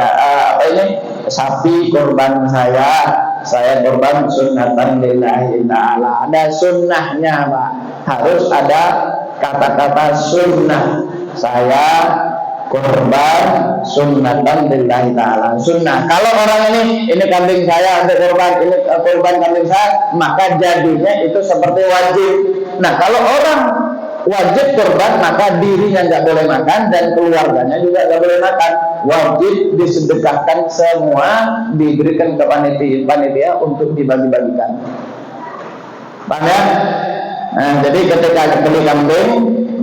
sapi kurban saya kurban sunnatan lillahi ta'ala. Ada sunnahnya Pak, harus ada kata-kata sunnah. Saya kurban sunnatan lillahi ta'ala, sunnah. Kalau orang ini kambing saya untuk kurban, ini kurban kambing saya, maka jadinya itu seperti wajib. Nah, kalau orang wajib kurban, maka dirinya nggak boleh makan dan keluarganya juga nggak boleh makan. Wajib disedekahkan semua, diberikan ke panitia untuk dibagi-bagikan. Paham ya? Nah, jadi ketika beli kambing,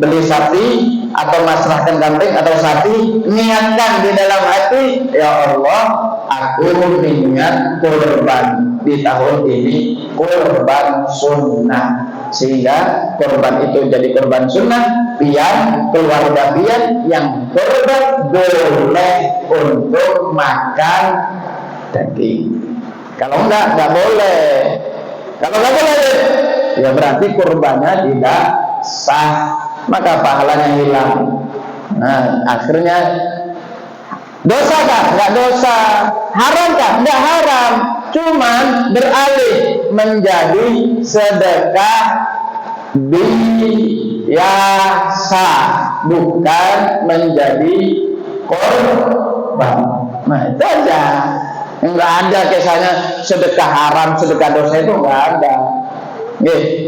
beli sapi, atau masrahkan kambing atau sapi, niatkan di dalam hati, ya Allah, aku niat kurban di tahun ini, kurban sunnah, sehingga kurban itu jadi kurban sunnah, biar keluarga biar yang kurban boleh untuk makan daging. Kalau enggak boleh. Kalau enggak boleh, ya berarti kurbannya tidak sah, maka pahalanya hilang. Nah, akhirnya dosa kah? Enggak dosa. Haram kah? Enggak haram. Cuman beralih menjadi sedekah biasa, bukan menjadi korban. Nah, itu aja. Enggak ada kisahnya sedekah haram, sedekah dosa, itu enggak ada.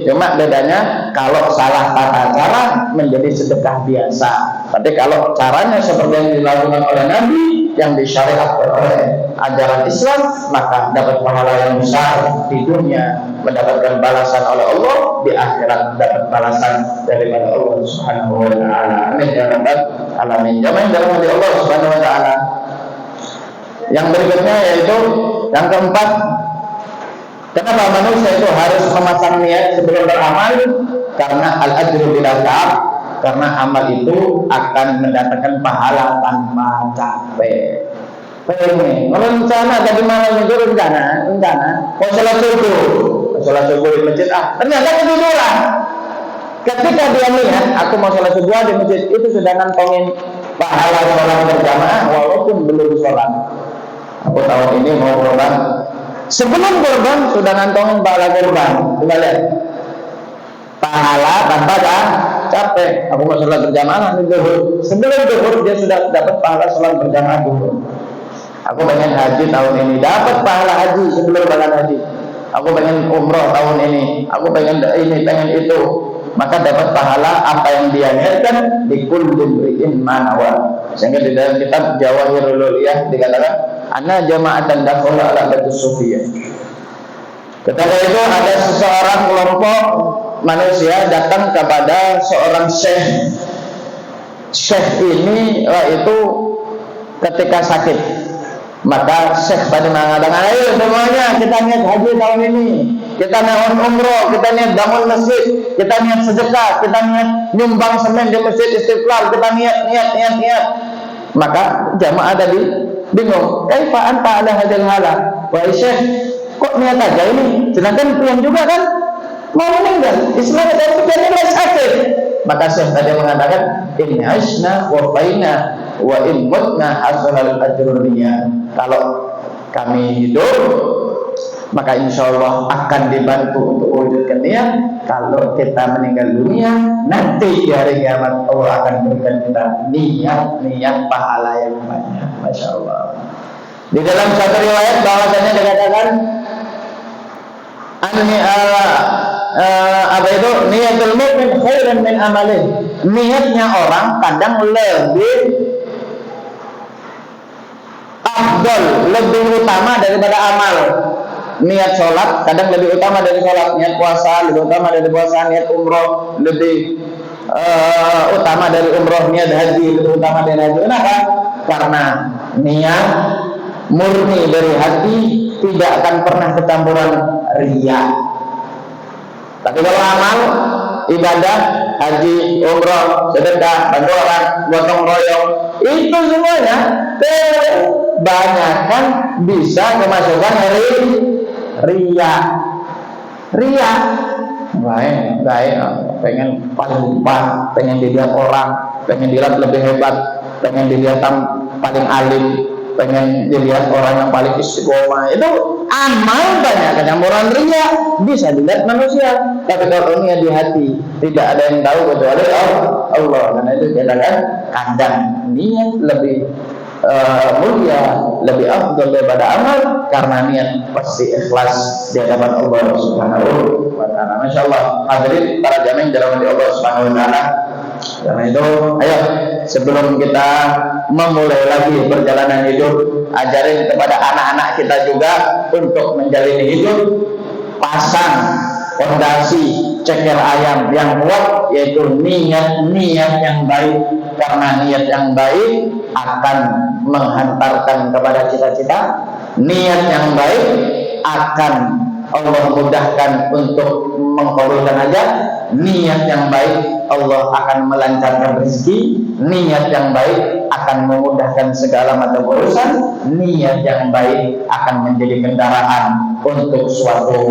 Cuma bedanya kalau salah tata cara menjadi sedekah biasa. Tapi kalau caranya seperti yang dilakukan oleh Nabi, yang disyariatkan oleh ajaran Islam, maka dapat pahala yang besar di dunia, mendapatkan balasan oleh Allah, di akhirat dapat balasan daripada Allah Subhanahu wa taala. Amin ya rabbal alamin. Jamaah dalam hati Allah Subhanahu wa taala. Yang berikutnya yaitu yang keempat, kenapa manusia itu harus memasang niat sebelum beramal? Karena al-ajru bila ta'ab, karena amal itu akan mendatangkan pahala tanpa capek. Pengen, kalau rencana tadi malam itu rencana, mau sholat subuh di masjid, ternyata ketiduran. Ketika dia melihat, aku mau sholat subuh di masjid, itu sudah ngantongin pahala sholat berjamaah walaupun belum sholat. Aku tahun ini mau kurban, sebelum kurban sudah ngantongin pahala kurban. Coba lihat, pahala tanpa capek. Aku mau sholat berjamaah nanti zuhur, sebelum zuhur dia sudah dapat pahala sholat berjamaah zuhur. Aku pengen haji tahun ini, dapat pahala haji sebelum berangkat haji. Aku pengen umroh tahun ini, aku pengen ini, pengen itu, maka dapat pahala apa yang dia niatkan di kulli imri'in ma nawa. Sehingga di dalam kitab Jawahirul Uliyah dikatakan, ana jama'atan dakhala ala batus sufiyah. Ketika itu ada seseorang kelompok manusia datang kepada seorang syekh. Syekh ini itu ketika sakit, maka syekh tadi mengatakan, ayo semuanya kita niat haji tahun ini, kita niat umroh, kita niat bangun masjid, kita niat sedekah, kita niat nyumbang semen di masjid Istiqlal, kita niat. Maka jamaah tadi bingung, kaifa anta ala hadil hala? Wahai syekh, kok niat aja ini? Sedangkan pulang juga kan mau meninggal, Islam dan pikirannya sakit. Maka syekh tadi mengatakan, in ashna wa faina wa in mutna hasanal ajruniyya. Kalau kami hidup, maka insya Allah akan dibantu untuk wujudkan niat. Kalau kita meninggal dunia, nanti di hari kiamat Allah akan berikan kita niat pahala yang banyak. Masya Allah. Di dalam satu riwayat bahwasanya dikatakan niatul mu'min khairan min amalih. Niatnya orang kadang lebih afdal, lebih utama daripada amal. Niat sholat kadang lebih utama dari sholat, niat puasa lebih utama dari puasa, niat umroh lebih utama dari umroh, niat haji lebih utama dari haji. Kenapa? Karena niat murni dari hati tidak akan pernah kecampuran riya. Tapi kalau amal, ibadah, haji, umroh, sedekah, bantu orang, gotong royong, itu semuanya kebanyakan bisa kemasukan dari riya. Baik, pengen paling depan, pengen dilihat orang, pengen dilihat lebih hebat, pengen dilihat paling alim, pengen dilihat orang yang paling istiqomah. Itu amal banyak kecampuran riya, bisa dilihat manusia. Tapi kalau niat di hati tidak ada yang tahu kecuali Allah. Karena itu dikatakan kadang niat lebih mulia, lebih afdal daripada amal, karena niat pasti ikhlas di hadapan Allah Subhanahu wa taala. Masyaallah, hadirin para jamaah yang dirahmati Allah Subhanahu wa taala. Karena itu, ayo sebelum kita memulai lagi perjalanan hidup, ajarin kepada anak-anak kita juga untuk menjalani hidup, pasang fondasi ceker ayam yang kuat, yaitu niat yang baik. Karena niat yang baik akan menghantarkan kepada cita-cita. Niat yang baik akan Allah mudahkan untuk mengkabulkan hajat. Niat yang baik Allah akan melancarkan rezeki. Niat yang baik akan memudahkan segala macam urusan. Niat yang baik akan menjadi kendaraan untuk suatu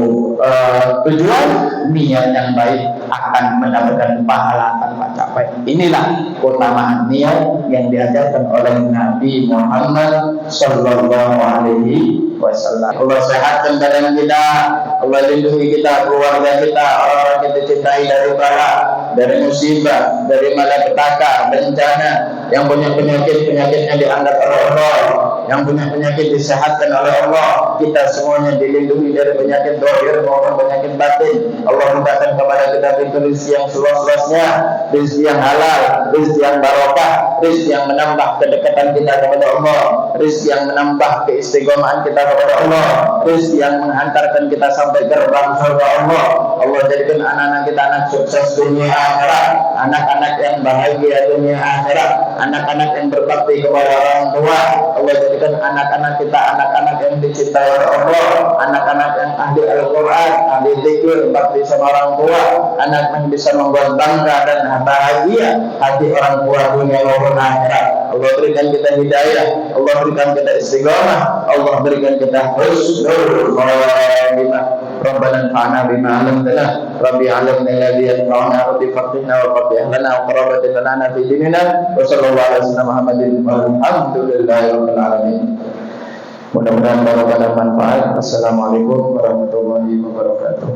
tujuan. Niat yang baik akan mendapatkan pahala tanpa capai. Inilah keutamaan niat yang diajarkan oleh Nabi Muhammad Sallallahu Alaihi Wasallam. Allah sehatkan badan kita, Allah lindungi kita, keluarga kita, orang kita cintai dari bala, dari musibah, dari malapetaka, bencana. Yang punya penyakitnya diangkat oleh Allah, yang punya penyakit disehatkan oleh Allah. Kita semuanya dilindungi dari penyakit zahir maupun penyakit batin. Allah mudahkan kepada kita pintu rezeki yang seluas-luasnya, rezeki yang halal, rezeki yang barokah, rezeki yang menambah kedekatan kita kepada Allah, rezeki yang menambah keistiqomahan kita kepada Allah, rezeki yang menghantarkan kita sampai gerbang surga Allah. Allah jadikan anak-anak kita anak sukses dunia akhirat, anak-anak yang bahagia dunia akhirat, anak-anak yang berbakti kepada orang tua. Allah jadikan anak-anak kita anak-anak yang dicintai oleh Allah, anak-anak yang ahli Al-Quran, ahli zikir, bakti sama orang tua, anak yang bisa membuat bangga dan bahagia hati orang tua dunia maupun akhirat. Allah berikan kita hidayah, Allah berikan kita istiqamah, Allah berikan kita husnul khatimah. Rabbana anfa'na bima 'allamtana, Rabbi 'allimna alladhi yanfa'una, Rabbi faqihna wa faqih lana wa qurrata lana fi dinina. Wa sallallahu alaihi wasallam Muhammadin walhamdulillahi rabbil alamin. Mudah-mudahan barokah dan manfaat. Assalamualaikum warahmatullahi wabarakatuh.